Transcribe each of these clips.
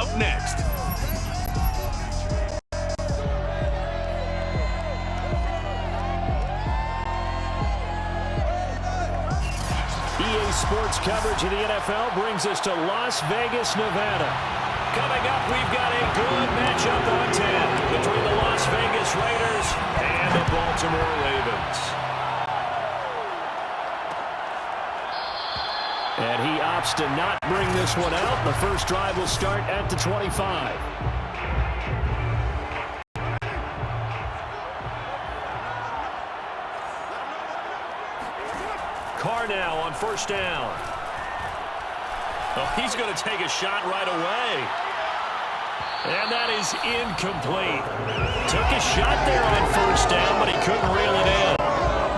up next. EA Sports coverage of the NFL brings us to Las Vegas, Nevada. Coming up, we've got a good matchup on 10 between the Las Vegas Raiders and the Baltimore Ravens. And he opts to not bring this one out. The first drive will start at the 25. Carr now on first down. Oh, he's going to take a shot right away. And that is incomplete. Took a shot there on first down, but he couldn't reel it in.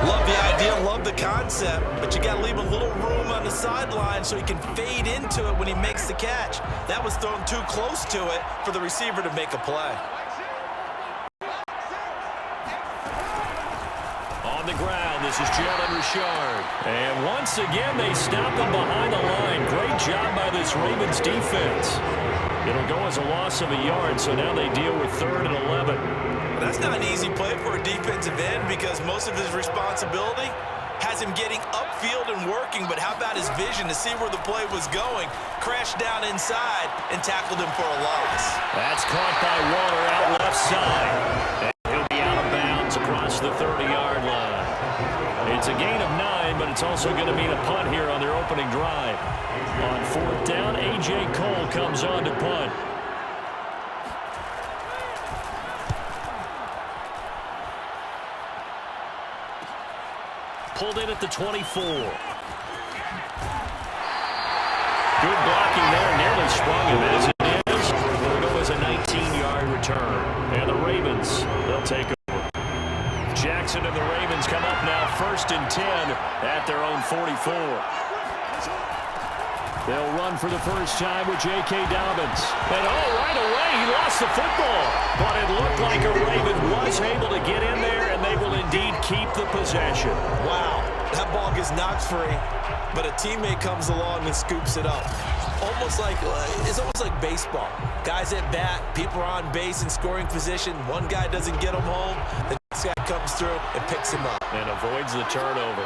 Love the idea, love the concept, but you got to leave a little room on the sideline so he can fade into it when he makes the catch. That was thrown too close to it for the receiver to make a play. On the ground, this is Jalen Richard. And once again, they stop him behind the line. Great job by this Ravens defense. It'll go as a loss of a yard, so now they deal with 3rd and 11. That's not an easy play for a defensive end because most of his responsibility has him getting upfield and working, but how about his vision to see where the play was going? Crashed down inside and tackled him for a loss. That's caught by Waller out left side. And he'll be out of bounds across the 30-yard line. It's a gain of 9, but it's also going to mean a punt here on their opening drive. On 4th down, A.J. Cole comes on to punt. Pulled in at the 24. Good blocking there. Nearly sprung him as it is. It'll go as a 19-yard return. And the Ravens, they'll take over. Jackson and the Ravens come up now 1st and 10 at their own 44. They'll run for the first time with J.K. Dobbins. And right away, he lost the football. But it looked like a Raven was able to get in there, and they will indeed keep the possession. Wow, that ball gets knocked free, but a teammate comes along and scoops it up. It's almost like baseball. Guys at bat, people are on base in scoring position. One guy doesn't get him home, the next guy comes through and picks him up. And avoids the turnover.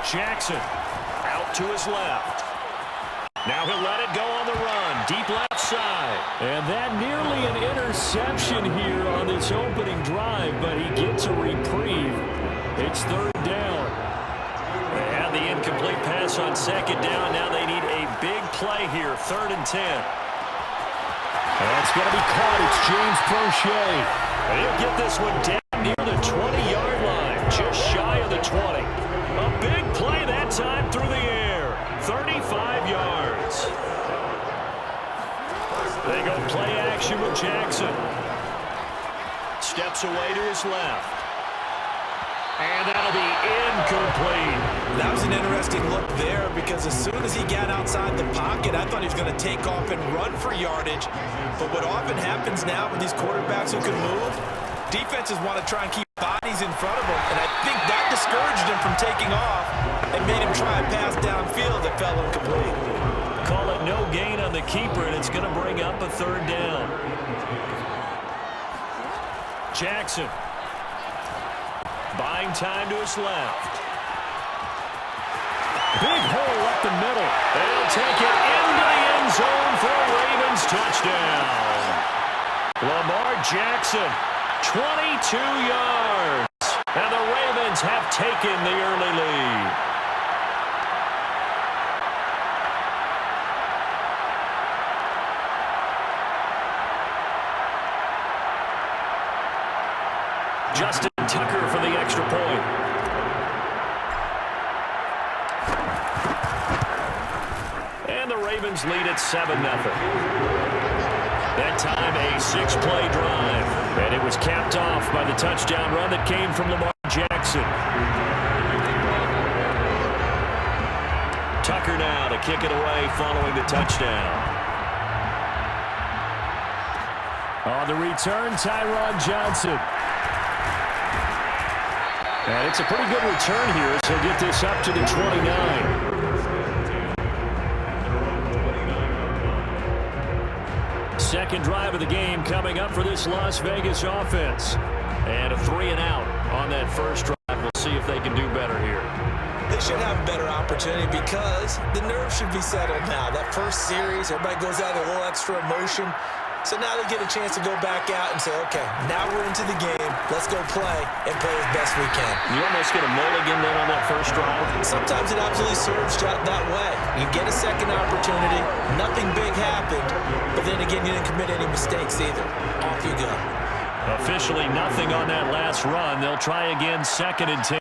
Jackson out to his left. Now he'll let it go on the run. Deep left side. And that nearly an interception here on this opening drive, but he gets a reprieve. It's 3rd down. And the incomplete pass on 2nd down. Now they need a big play here. 3rd and 10. That's going to be caught. It's James Prochet. And he'll get this one down near the 20-yard line. Just shy of the 20. A big play that time through the air. 35 yards. They go play action with Jackson. Steps away to his left. And that'll be incomplete. That was an interesting look there because as soon as he got outside the pocket, I thought he was going to take off and run for yardage. But what often happens now with these quarterbacks who can move, defenses want to try and keep bodies in front of them. And I think that discouraged him from taking off and made him try a pass downfield that fell incomplete. Call it no gain on the keeper, and it's going to bring up a 3rd down. Jackson. Buying time to his left. Big hole up the middle. They'll take it into the end zone for a Ravens touchdown. Lamar Jackson, 22 yards. And the Ravens have taken the early lead. Justin Tucker for the extra point. And the Ravens lead at 7-0. That time a 6-play drive. And it was capped off by the touchdown run that came from Lamar Jackson. Tucker now to kick it away following the touchdown. On the return, Tyron Johnson. And it's a pretty good return here, so he'll get this up to the 29. Second drive of the game coming up for this Las Vegas offense. And a 3-and-out on that first drive. We'll see if they can do better here. They should have a better opportunity because the nerves should be settled now. That first series, everybody goes out with a little extra emotion. So now they get a chance to go back out and say, okay, now we're into the game. Let's go play and play as best we can. You almost get a mulligan then on that first drive. Sometimes it absolutely serves that way. You get a second opportunity. Nothing big happened. But then again, you didn't commit any mistakes either. Off you go. Officially nothing on that last run. They'll try again, 2nd and 10.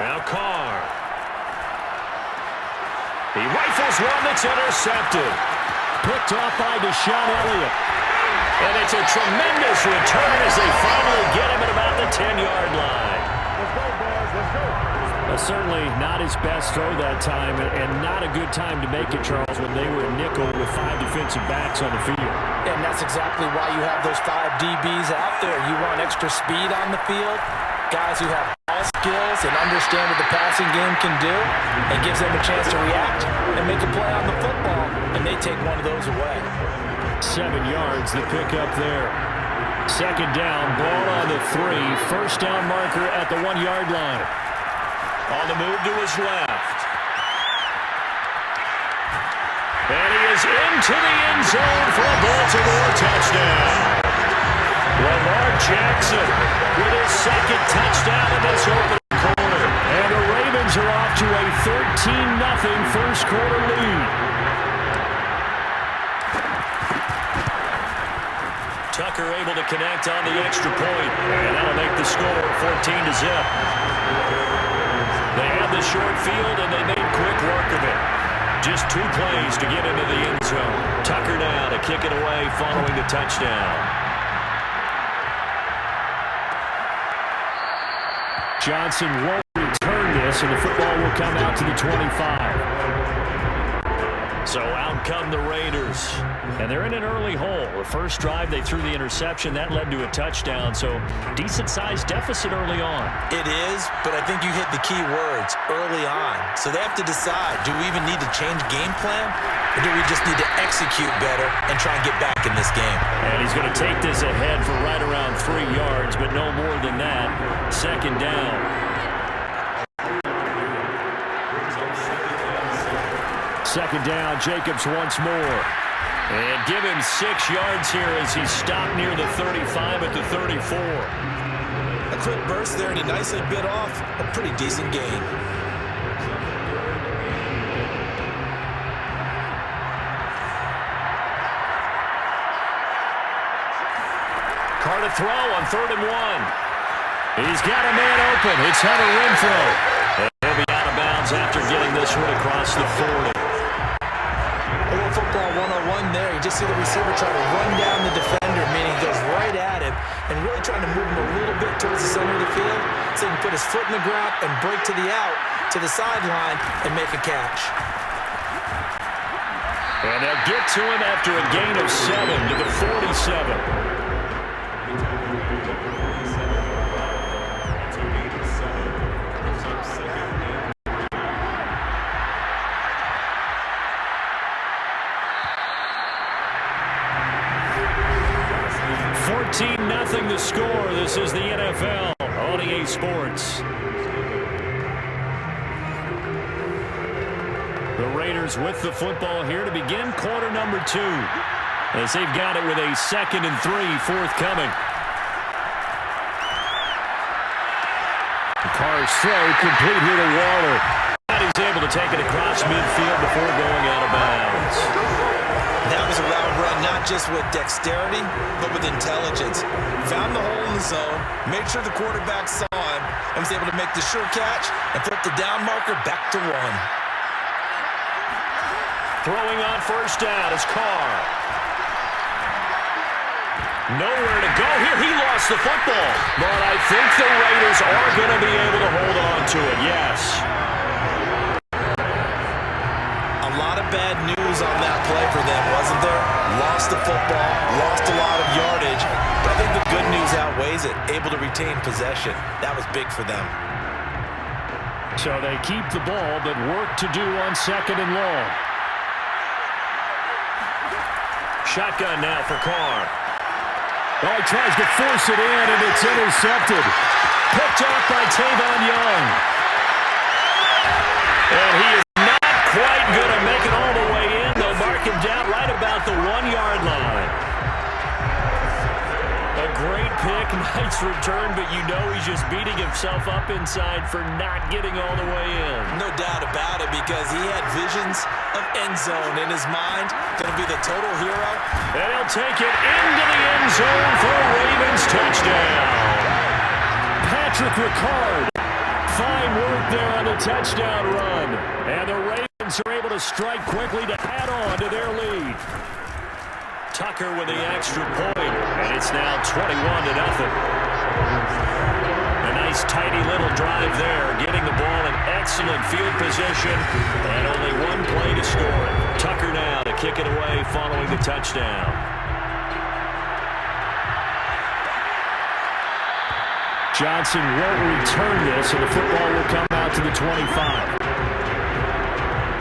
Now Carr. He rifles one that's intercepted. Picked off by Deshaun Elliott. And it's a tremendous return as they finally get him at about the 10-yard line. Let's go, boys. Let's go. Certainly not his best throw that time, and not a good time to make it, Charles, when they were a nickel with 5 defensive backs on the field. And that's exactly why you have those 5 DBs out there. You want extra speed on the field, guys who have ball skills and understand what the passing game can do. It gives them a chance to react and make a play on the football, and they take one of those away. 7 yards, the pickup there. 2nd down, ball on the 3. First down marker at the 1-yard line. On the move to his left. And he is into the end zone for a Baltimore touchdown. Lamar Jackson with his 2nd touchdown in this opening quarter. And the Ravens are off to a 13-0 first quarter lead. Tucker able to connect on the extra point. And that'll make the score 14-0. They had the short field, and they made quick work of it. Just 2 plays to get into the end zone. Tucker now to kick it away following the touchdown. Johnson won't return this, and the football will come out to the 25. So out come the Raiders. And they're in an early hole. The first drive, they threw the interception. That led to a touchdown. So decent-sized deficit early on. It is, but I think you hit the key words, early on. So they have to decide, do we even need to change game plan? Or do we just need to execute better and try and get back in this game? And he's going to take this ahead for right around 3 yards, but no more than that. 2nd down. 2nd down, Jacobs once more. And give him 6 yards here as he stopped near the 35 at the 34. A quick burst there, and he nicely bit off a pretty decent gain. Carr to throw on 3rd and 1. He's got a man open. It's Hunter Renfrow. And he'll be out of bounds after getting this one across the 40. A little football 101 there. You just see the receiver try to run down the defender, meaning he goes right at him and really trying to move him a little bit towards the center of the field so he can put his foot in the ground and break to the out, to the sideline, and make a catch. And they'll get to him after a gain of 7 to the 47. 14-0 the score. This is the NFL on EA Sports. The Raiders with the football here to begin quarter number 2. As they've got it with a 2nd and 3 forthcoming. Carr's throw complete here to Waller. And he's able to take it across midfield before going out of bounds. That was a route run, not just with dexterity, but with intelligence. Found the hole in the zone, made sure the quarterback saw him, and was able to make the sure catch and put the down marker back to 1. Throwing on first down is Carr. Nowhere to go here. He lost the football. But I think the Raiders are going to be able to hold on to it, yes. A lot of bad news on that play for them, wasn't there? Lost the football, lost a lot of yardage, but I think the good news outweighs it. Able to retain possession. That was big for them. So they keep the ball, but work to do on 2nd and long. Shotgun now for Carr. Oh, he tries to force it in, and it's intercepted. Picked off by Tavon Young. And he is not quite going to make it all the way in. They'll mark him down right about the 1-yard line. A great pick, nice return, but you know he's just beating himself up inside for not getting all the way in. No doubt about it, because he had visions of end zone in his mind. Going to be the total hero. And he'll take it into the end zone for a Ravens touchdown. Patrick Ricard. Fine work there on the touchdown run. And the Ravens are able to strike quickly to add on to their lead. Tucker with the extra point, and it's now 21-0. A nice tidy little drive there, getting the ball in excellent field position, and only one play to score it. Tucker now to kick it away following the touchdown. Johnson won't return this, and the football will come out to the 25.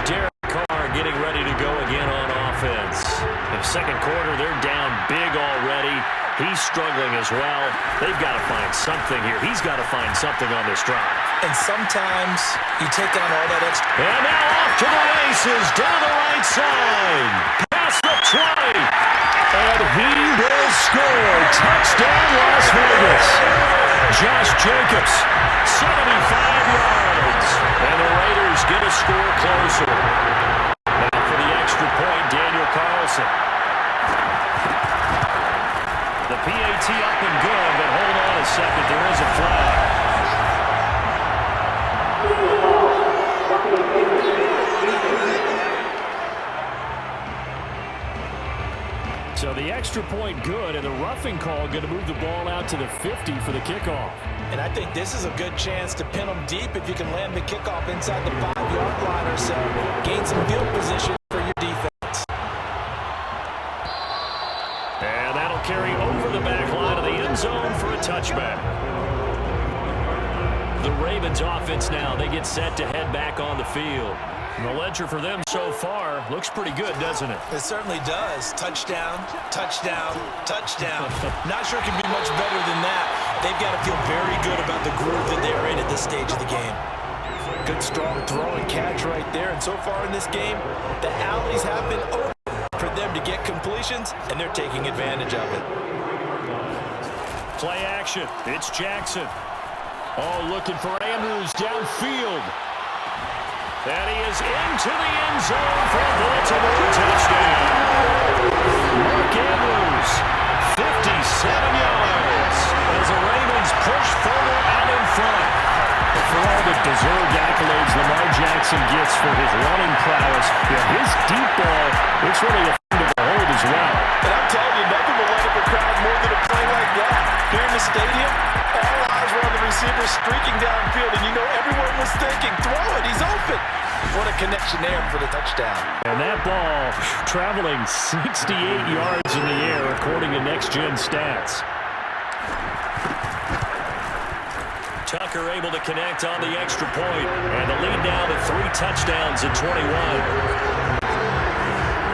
Derek Carr getting ready to go again on offense. In the second quarter, they're down big already. He's struggling as well. They've got to find something here. He's got to find something on this drive. And sometimes you take on all that extra. And now off to the races, down the right side. Past the 20. And he will score. Touchdown, Las Vegas. Josh Jacobs, 75 yards. And the Raiders get a score closer. Now for the extra point, Daniel Carlson. The PAT up and good, but hold on a second. There is a flag. So the extra point good, and the roughing call going to move the ball out to the 50 for the kickoff. And I think this is a good chance to pin them deep if you can land the kickoff inside the 5-yard line or so. Gain some field position for your defense. And that'll carry over the back line of the end zone for a touchback. The Ravens offense now, they get set to head back on the field. And the ledger for them so far looks pretty good, doesn't it? It certainly does. Touchdown, touchdown, touchdown. Not sure it can be much better than that. They've got to feel very good about the groove that they're in at this stage of the game. Good, strong throw and catch right there. And so far in this game, the alleys have been open for them to get completions, and they're taking advantage of it. Play action. It's Jackson. Oh, looking for Andrews downfield. And he is into the end zone for a Baltimore touchdown. Mark Andrews, 57 yards, as the Ravens push further out in front. For all the deserved accolades Lamar Jackson gets for his running prowess, his deep ball, it's really a thing to behold as well. And I'm telling you, nothing will light up a crowd more than a play like that. Here in the stadium, all eyes were on the receiver streaking downfield, and you know everyone was thinking, throw it, he's open. What a connection there for the touchdown. And that ball traveling 68 yards in the air, according to Next Gen Stats. Tucker able to connect on the extra point, and the lead now to 3 touchdowns at 21.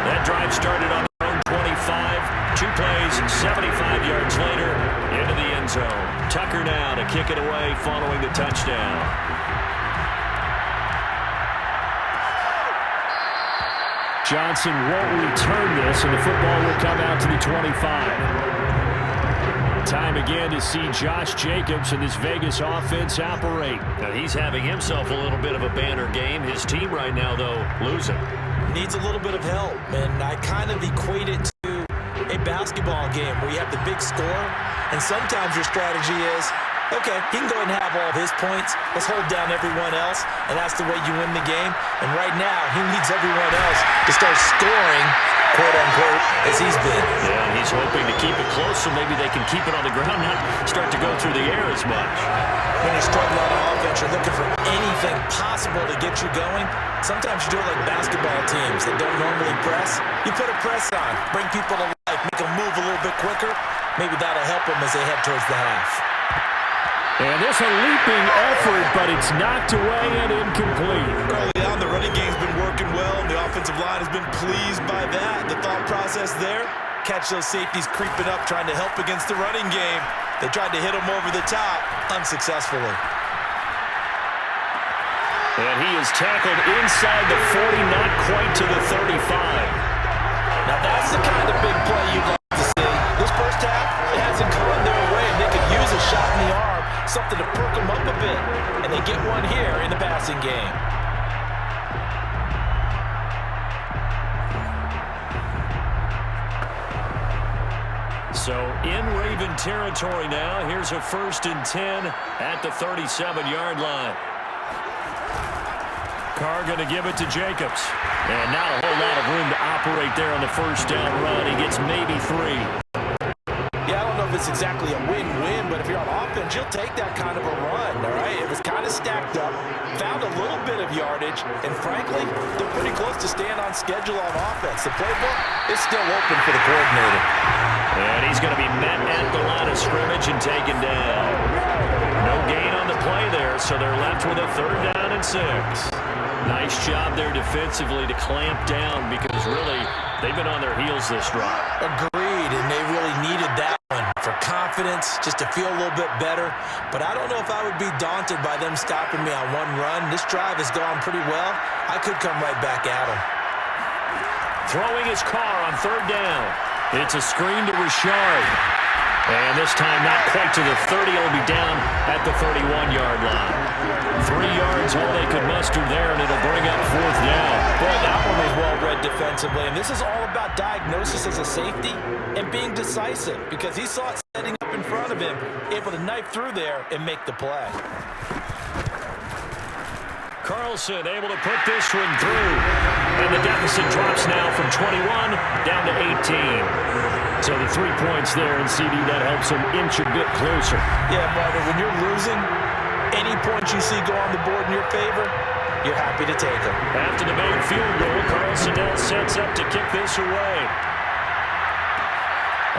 That drive started on their own 25. 2 plays, 75 yards later, into the end zone. Tucker now to kick it away following the touchdown. Johnson won't return this, and the football will come out to the 25. Time again to see Josh Jacobs and this Vegas offense operate. Now he's having himself a little bit of a banner game. His team right now, though, losing. Needs a little bit of help, and I kind of equate it to a basketball game where you have the big score, and sometimes your strategy is, okay, he can go ahead and have all of his points. Let's hold down everyone else, and that's the way you win the game. And right now, he needs everyone else to start scoring, quote-unquote, as he's been. Yeah, and he's hoping to keep it close so maybe they can keep it on the ground, not start to go through the air as much. When you're struggling on offense, you're looking for anything possible to get you going. Sometimes you do it like basketball teams that don't normally press. You put a press on, bring people to life, make them move a little bit quicker. Maybe that'll help them as they head towards the half. And there's a leaping effort, but it's knocked away and incomplete. Early on, the running game's been working well, and the offensive line has been pleased by that. The thought process there, catch those safeties creeping up, trying to help against the running game. They tried to hit him over the top, unsuccessfully. And he is tackled inside the 40, not quite to the 35. Now that's the kind of big play you'd like to see. This first half, it hasn't gone their way. They could use a shot in the arm, something to perk them up a bit. And they get one here in the passing game. So in Raven territory now. Here's a 1st and 10 at the 37-yard line. Carr going to give it to Jacobs. And not a whole lot of room to operate there on the first down run. He gets maybe 3. Yeah, I don't know if it's exactly a win-win, but if you're on offense, you'll take that kind of a run, all right? It was kind of stacked up, found a little bit of yardage, and frankly, they're pretty close to staying on schedule on offense. The playbook is still open for the coordinator. And he's going to be met at the line of scrimmage and taken down. No gain on the play there, so they're left with a 3rd down and 6. Nice job there defensively to clamp down because really they've been on their heels this drive. Agreed, and they really needed that one for confidence, just to feel a little bit better. But I don't know if I would be daunted by them stopping me on one run. This drive has gone pretty well. I could come right back at them. Throwing his Carr on 3rd down. It's a screen to Richard. And this time not quite to the 30. It'll be down at the 31-yard line. 3 yards, all they could muster there, and it'll bring up 4th down. Boy, that one was well read defensively. And this is all about diagnosis as a safety and being decisive because he saw it setting up in front of him, able to knife through there and make the play. Carlson able to put this one through. And the deficit drops now from 21 down to 18. So the 3 points there, and CD, that helps them inch a bit closer. Yeah, Marvin, when you're losing, any points you see go on the board in your favor, you're happy to take them. After the made field goal, Carlson now sets up to kick this away.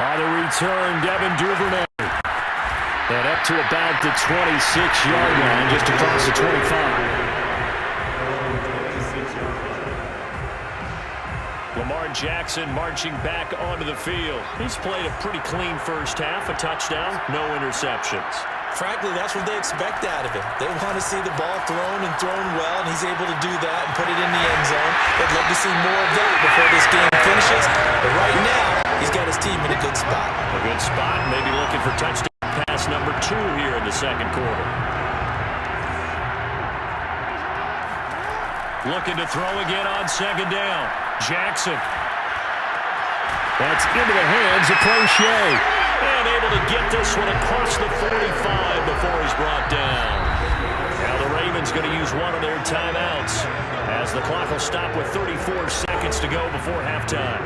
On the return, Devin Duvernay. And up to about the 26-yard line, just across the 25. Lamar Jackson marching back onto the field. He's played a pretty clean first half, a touchdown, no interceptions. Frankly, that's what they expect out of him. They want to see the ball thrown and thrown well, and he's able to do that and put it in the end zone. They'd love to see more of that before this game finishes. But right now, he's got his team in a good spot. A good spot, maybe looking for touchdown pass number 2 here in the second quarter. Looking to throw again on 2nd down. Jackson. That's into the hands of Crochet. And able to get this one across the 45 before he's brought down. Now the Ravens going to use one of their timeouts as the clock will stop with 34 seconds to go before halftime.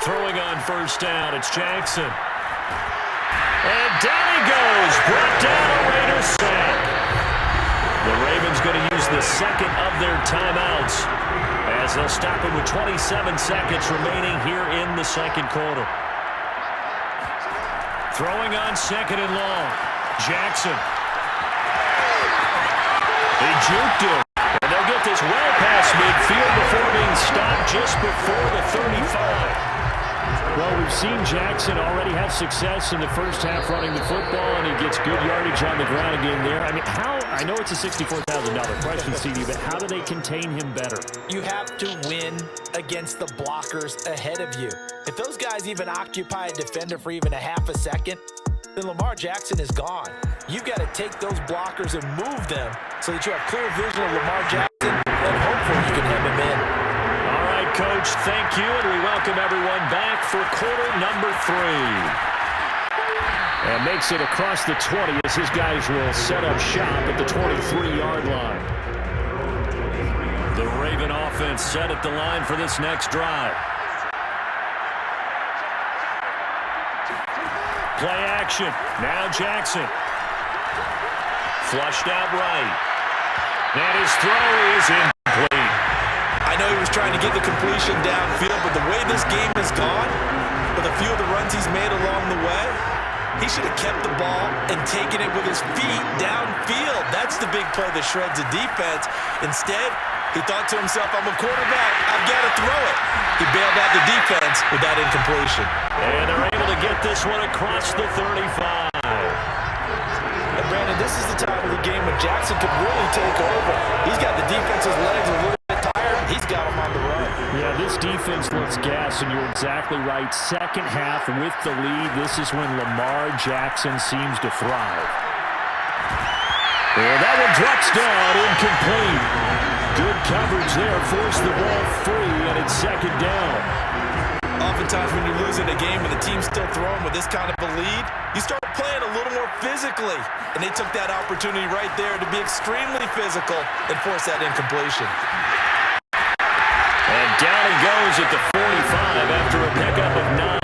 Throwing on 1st down, it's Jackson. And down he goes, brought down a Raiders sack. The Ravens going to use the 2nd of their timeouts as they'll stop it with 27 seconds remaining here in the second quarter. Throwing on 2nd and long, Jackson. They juked him. And they'll get this well past midfield before being stopped just before the 35. Well, we've seen Jackson already have success in the first half running the football, and he gets good yardage on the ground again there. I mean, I know it's a $64,000 question, CD, but how do they contain him better? You have to win against the blockers ahead of you. If those guys even occupy a defender for even a half a second, then Lamar Jackson is gone. You've got to take those blockers and move them so that you have clear vision of Lamar Jackson, and hopefully you can hem him in. Coach, thank you, and we welcome everyone back for quarter number 3. And makes it across the 20 as his guys will set up shop at the 23-yard line. The Raven offense set at the line for this next drive. Play action. Now Jackson. Flushed out right. And his throw is incomplete. I know he was trying to get the completion downfield, but the way this game has gone, with a few of the runs he's made along the way, He should have kept the ball and taken it with his feet downfield. That's the big play that shreds the defense. Instead, he thought to himself, I'm a quarterback, I've got to throw it. He bailed out the defense with that incompletion. And they're able to get this one across the 35. And Brandon, this is the time of the game when Jackson could really take over. He's got the defense's legs a little bit tired. He's got them on the run. Yeah, this defense looks gassed, and you're exactly right. Second half with the lead, this is when Lamar Jackson seems to thrive. And that one drops down, incomplete. Good coverage there, forced the ball free, and it's second down. Oftentimes when you're losing a game and the team's still throwing with this kind of a lead, you start playing a little more physically. And they took that opportunity right there to be extremely physical and force that incompletion. And down he goes at the 45 after a pickup of 9.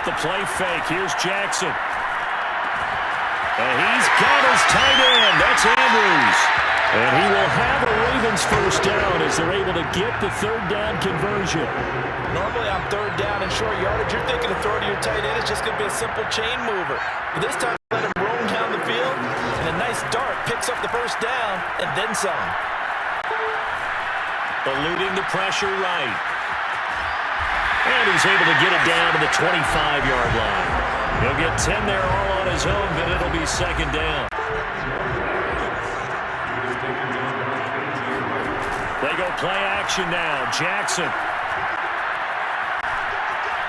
The play fake. Here's Jackson. And he's got his tight end. That's Andrews. And he will have a Ravens first down as they're able to get the third down conversion. Normally on third down and short yardage, you're thinking of throw to your tight end. It's just going to be a simple chain mover. But this time, let him roam down the field, and a nice dart picks up the first down and then some. Eluding the pressure right. And he's able to get it down to the 25-yard line. He'll get 10 there all on his own, but it'll be second down. They go play action now. Jackson.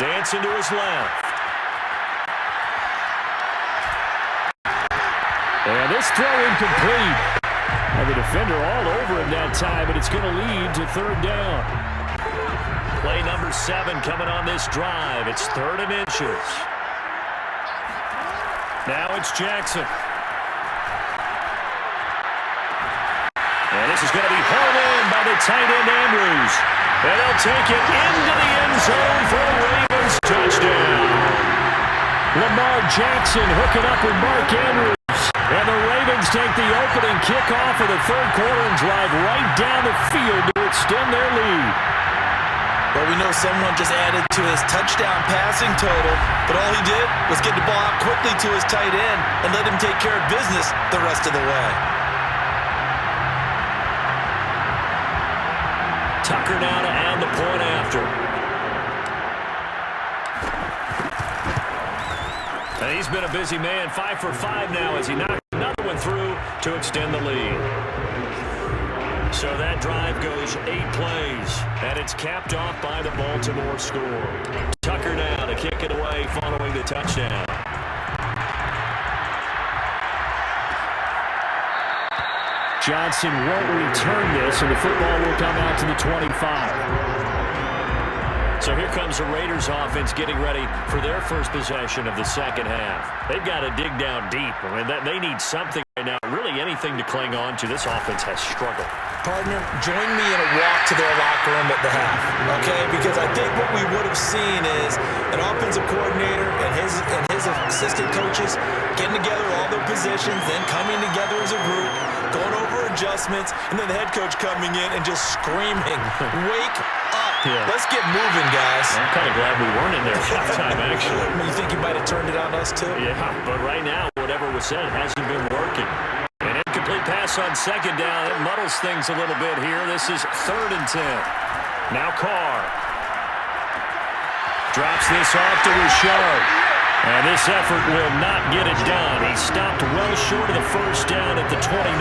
Dancing to his left. And this throw incomplete. And the defender all over him that time, but it's going to lead to third down. Play number 7 coming on this drive. It's 3rd and inches. Now it's Jackson. And this is going to be hauled in by the tight end Andrews. And they'll take it into the end zone for a Ravens touchdown. Lamar Jackson hooking up with Mark Andrews. And the Ravens take the opening kickoff of the third quarter and drive right down the field to extend their lead. Well, we know someone just added to his touchdown passing total, but all he did was get the ball out quickly to his tight end and let him take care of business the rest of the way. Tucker now to add the point after. And he's been a busy man, 5 for 5 now as he knocked another one through to extend the lead. So that drive goes 8 plays, and it's capped off by the Baltimore score. Tucker now to kick it away following the touchdown. Johnson won't return this, and the football will come out to the 25. So here comes the Raiders offense getting ready for their first possession of the second half. They've got to dig down deep. I mean, they need something right now, really anything to cling on to. This offense has struggled. Partner, join me in a walk to their locker room at the half, okay? Because I think what we would have seen is an offensive coordinator and his assistant coaches getting together all their positions, then coming together as a group, going over adjustments, and then the head coach coming in and just screaming, wake up. Yeah. Let's get moving, guys. I'm kind of glad we weren't in there at halftime, actually. You think he might have turned it on us, too? Yeah, but right now, whatever was said hasn't been working. An incomplete pass on second down. It muddles things a little bit here. This is 3rd and 10. Now Carr. Drops this off to Richard. And this effort will not get it done. He stopped well short of the first down at the 29.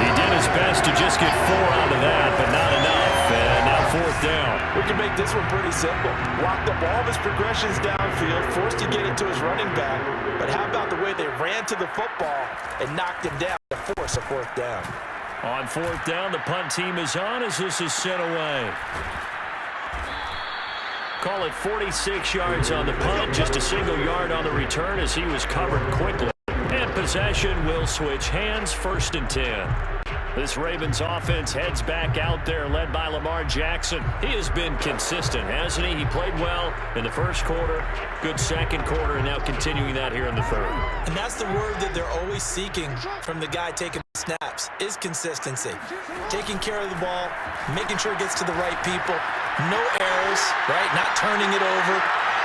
He did his best to just get 4 out of that, but not enough. And now 4th down. We can make this one pretty simple. Locked up all of his progressions downfield, forced to get it to his running back. But how about the way they ran to the football and knocked him down to force a 4th down? On 4th down, the punt team is on as this is sent away. Call it 46 yards on the punt, just a single yard on the return as he was covered quickly. And possession will switch hands, 1st and 10. This Ravens offense heads back out there, led by Lamar Jackson. He has been consistent, hasn't he? He played well in the first quarter, good second quarter, and now continuing that here in the third. And that's the word that they're always seeking from the guy taking the snaps, is consistency. Taking care of the ball, making sure it gets to the right people, no errors, right? Not turning it over,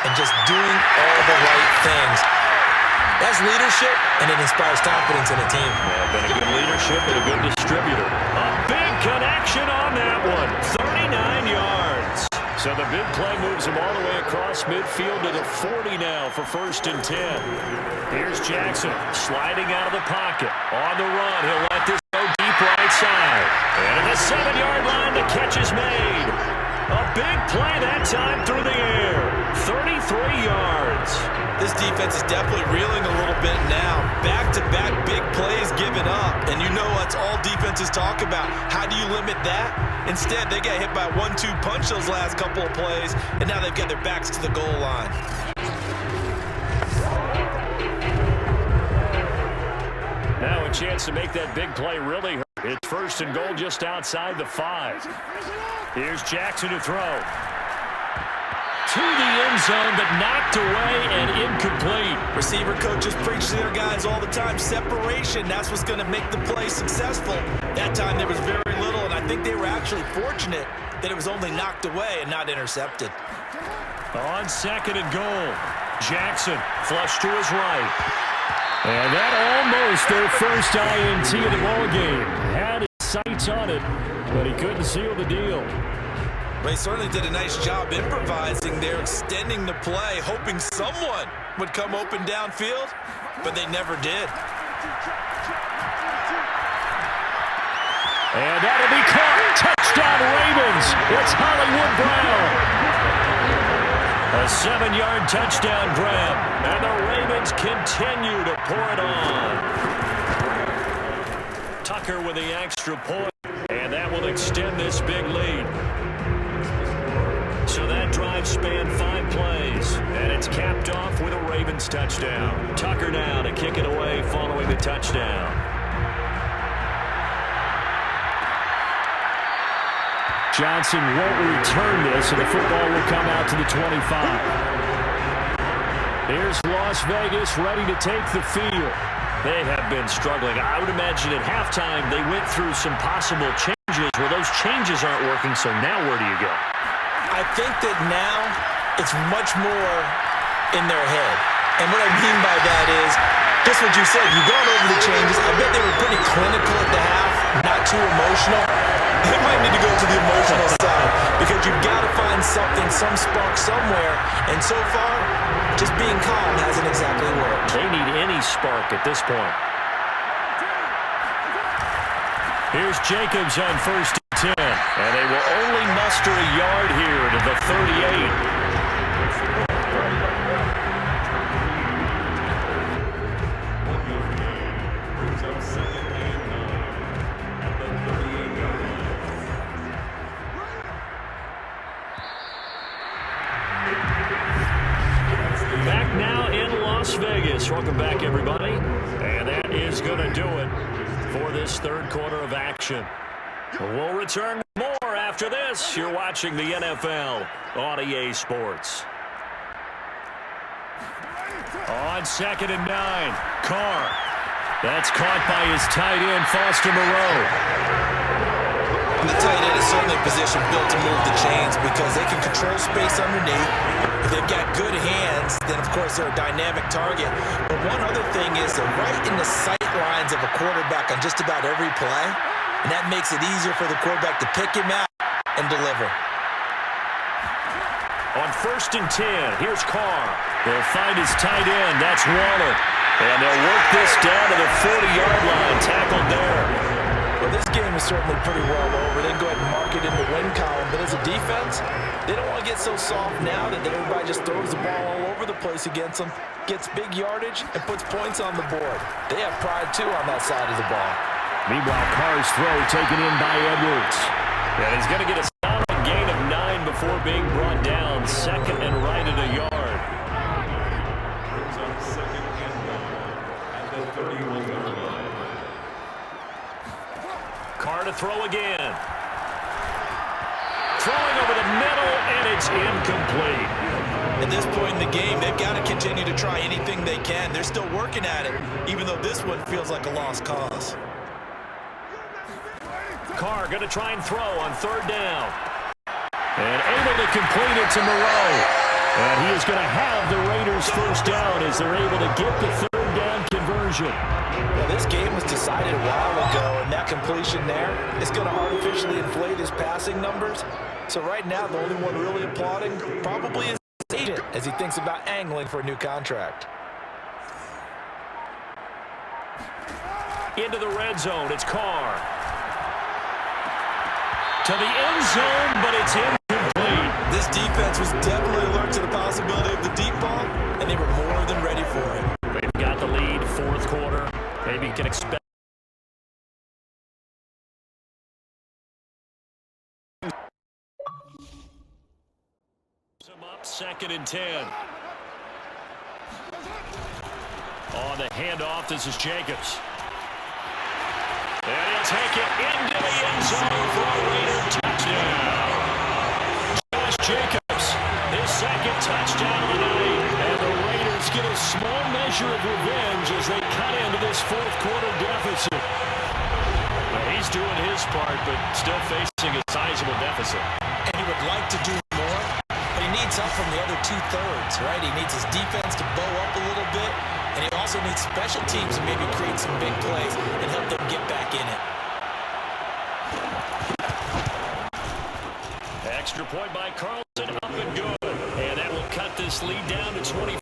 and just doing all the right things. That's leadership, and it inspires confidence in a team. Yeah, been a good leadership and a good distributor. A big connection on that one. 39 yards. So the big play moves him all the way across midfield to the 40 now for 1st and 10. Here's Jackson sliding out of the pocket. On the run, he'll let this go deep right side. And at the 7-yard line, the catch is made. A big play that time through the air. 33 yards. This defense is definitely reeling a little bit now. Back-to-back big plays given up. And you know that's all defenses talk about. How do you limit that? Instead, they got hit by a 1-2 punch those last couple of plays, and now they've got their backs to the goal line. Now a chance to make that big play really hurt. It's 1st and goal just outside the 5. Here's Jackson to throw. To the end zone, but knocked away and incomplete. Receiver coaches preach to their guys all the time. Separation, that's what's going to make the play successful. That time there was very little, and I think they were actually fortunate that it was only knocked away and not intercepted. On 2nd and goal, Jackson flush to his right. And that almost their first INT of the ballgame. Had his sights on it, but he couldn't seal the deal. They certainly did a nice job improvising there, extending the play, hoping someone would come open downfield, but they never did. And that'll be caught. Touchdown Ravens. It's Hollywood Brown. A 7-yard touchdown grab, and the Ravens continue to pour it on. Tucker with the extra point, and that will extend this big lead. So that drive spanned 5 plays, and it's capped off with a Ravens touchdown. Tucker now to kick it away following the touchdown. Johnson won't return this, and the football will come out to the 25. Here's Las Vegas ready to take the field. They have been struggling. I would imagine at halftime they went through some possible changes. Well, those changes aren't working, so now where do you go? I think that now it's much more in their head. And what I mean by that is, just what you said, you've gone over the changes. I bet they were pretty clinical at the half, not too emotional. They might need to go to the emotional side because you've got to find something, some spark somewhere. And so far, just being calm hasn't exactly worked. They need any spark at this point. Here's Jacobs on 1st and 10, and they will only muster a yard here to the 38. Back now in Las Vegas. Welcome back, everybody. And that is going to do it for this 3rd quarter of action. We'll return with more after this. You're watching the NFL on EA Sports. On 2nd and 9, Carr. That's caught by his tight end, Foster Moreau. And the tight end is certainly a position built to move the chains because they can control space underneath. If they've got good hands, then of course they're a dynamic target. But one other thing is they're right in the sight lines of a quarterback on just about every play. And that makes it easier for the quarterback to pick him out and deliver. On 1st and 10, here's Carr. They'll find his tight end. That's Waller. And they'll work this down to the 40-yard line. Tackled there. Well, this game is certainly pretty well over. They can go ahead and mark it in the win column. But as a defense, they don't want to get so soft now that everybody just throws the ball all over the place against them, gets big yardage, and puts points on the board. They have pride, too, on that side of the ball. Meanwhile, Carr's throw taken in by Edwards. And he's going to get a solid gain of 9 before being brought down. 2nd and right at a yard. to throw again. Throwing over the middle, and it's incomplete. At this point in the game, they've got to continue to try anything they can. They're still working at it, even though this one feels like a lost cause. Carr going to try and throw on third down. And able to complete it to Moreau. And he is going to have the Raiders first down as they're able to get the third down conversion. Well, this game was decided a while ago, and that completion there is going to artificially inflate his passing numbers. So right now, the only one really applauding probably is his agent as he thinks about angling for a new contract. Into the red zone, it's Carr. To the end zone, but it's incomplete. This defense was definitely alert to the possibility of the deep ball, and they were more than ready for it. They've got the lead, fourth quarter. Maybe you can expect. Up, 2nd and 10. On the handoff, this is Jacobs. And he'll take it into the end zone for a Raider touchdown. Josh Jacobs, his 2nd touchdown of the night. And the Raiders get a small measure of revenge as they cut into this fourth quarter deficit. Well, he's doing his part, but still facing a sizable deficit. And he would like to do more, but he needs help from the other 2/3, right? He needs his defense to bow up a little bit, and he also needs special teams to maybe create some big plays and help them get back in it. Extra point by Carlson, up and good. And that will cut this lead down to 24.